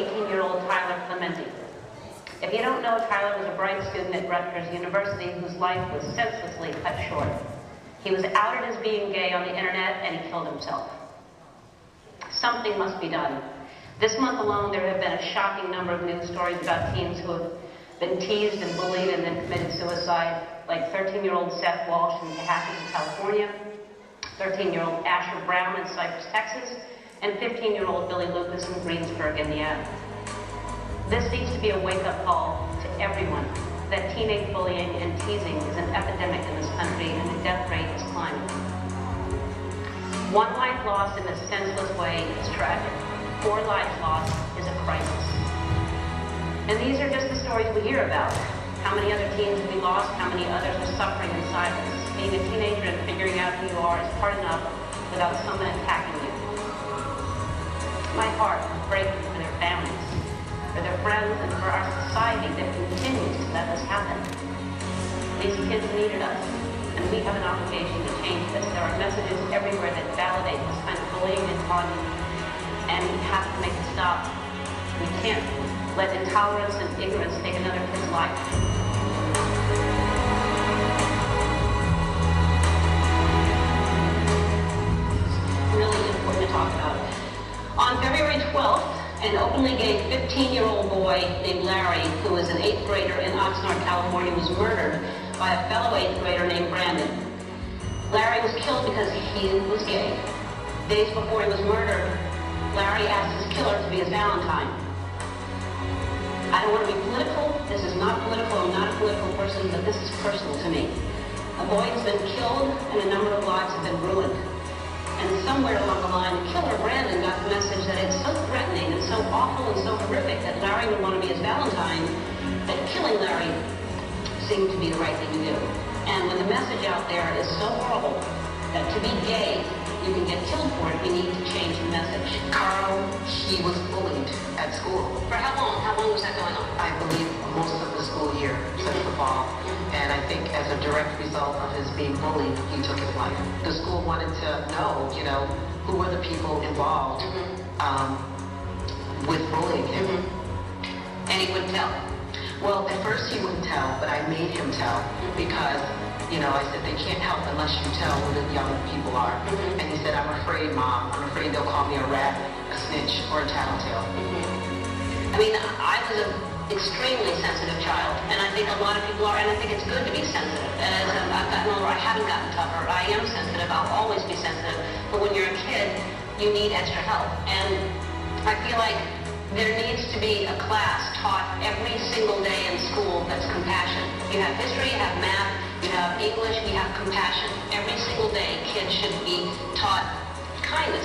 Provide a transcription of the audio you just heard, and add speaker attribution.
Speaker 1: 18-year-old Tyler Clementi. If you don't know, Tyler was a bright student at Rutgers University whose life was senselessly cut short. He was outed as being gay on the internet and he killed himself. Something must be done. This month alone, there have been a shocking number of news stories about teens who have been teased and bullied and then committed suicide, like 13-year-old Seth Walsh in Tehachapi, California, 13-year-old Asher Brown in Cypress, Texas, and 15-year-old Billy Lucas in Greensburg, Indiana. This needs to be a wake-up call to everyone that teenage bullying and teasing is an epidemic in this country and the death rate is climbing. One life lost in this senseless way is tragic. 4 lives lost is a crisis. And these are just the stories we hear about. How many other teens have we lost? How many others are suffering in silence? Being a teenager and figuring out who you are is hard enough without someone attacking you. My heart is breaking for their families, for their friends, and for our society that continues to let this happen. These kids needed us, and we have an obligation to change this. There are messages everywhere that validate this kind of bullying and taunting, and we have to make it stop. We can't let intolerance and ignorance take another kid's life. Really important to talk about. On February 12th, an openly gay 15-year-old boy named Larry, who was an 8th grader in Oxnard, California, was murdered by a fellow 8th grader named Brandon. Larry was killed because he was gay. Days before he was murdered, Larry asked his killer to be his Valentine. I don't want to be political. This is not political. I'm not a political person, but this is personal to me. A boy has been killed and a number of lives have been ruined. And somewhere along the line, the killer, Brandon, got the message that it's so threatening and so awful and so horrific that Larry would want to be his Valentine, that killing Larry seemed to be the right thing to do. And when the message out there is so horrible that to be gay, you can get killed for it, we need to change the message.
Speaker 2: Carl, he was bullied at school.
Speaker 1: For how long? How long was that going on?
Speaker 2: I believe most of the school year, since the fall. And I think as a direct result of his being bullied, he took his life. The school wanted to know, who were the people involved with bullying him.
Speaker 1: And he wouldn't tell.
Speaker 2: Well, at first he wouldn't tell, but I made him tell because I said, they can't help unless you tell who the young people are. And he said, I'm afraid, Mom. I'm afraid they'll call me a rat, a snitch, or a tattletale.
Speaker 1: I mean, I was an extremely sensitive child, and I think a lot of people are, and I think it's good to be sensitive. As I've gotten older, I haven't gotten tougher. I am sensitive. I'll always be sensitive. But when you're a kid, you need extra help. And I feel like there needs to be a class taught every single day in school that's compassion. You have history, you have math, you have English, we have compassion. Every single day, kids should be taught kindness.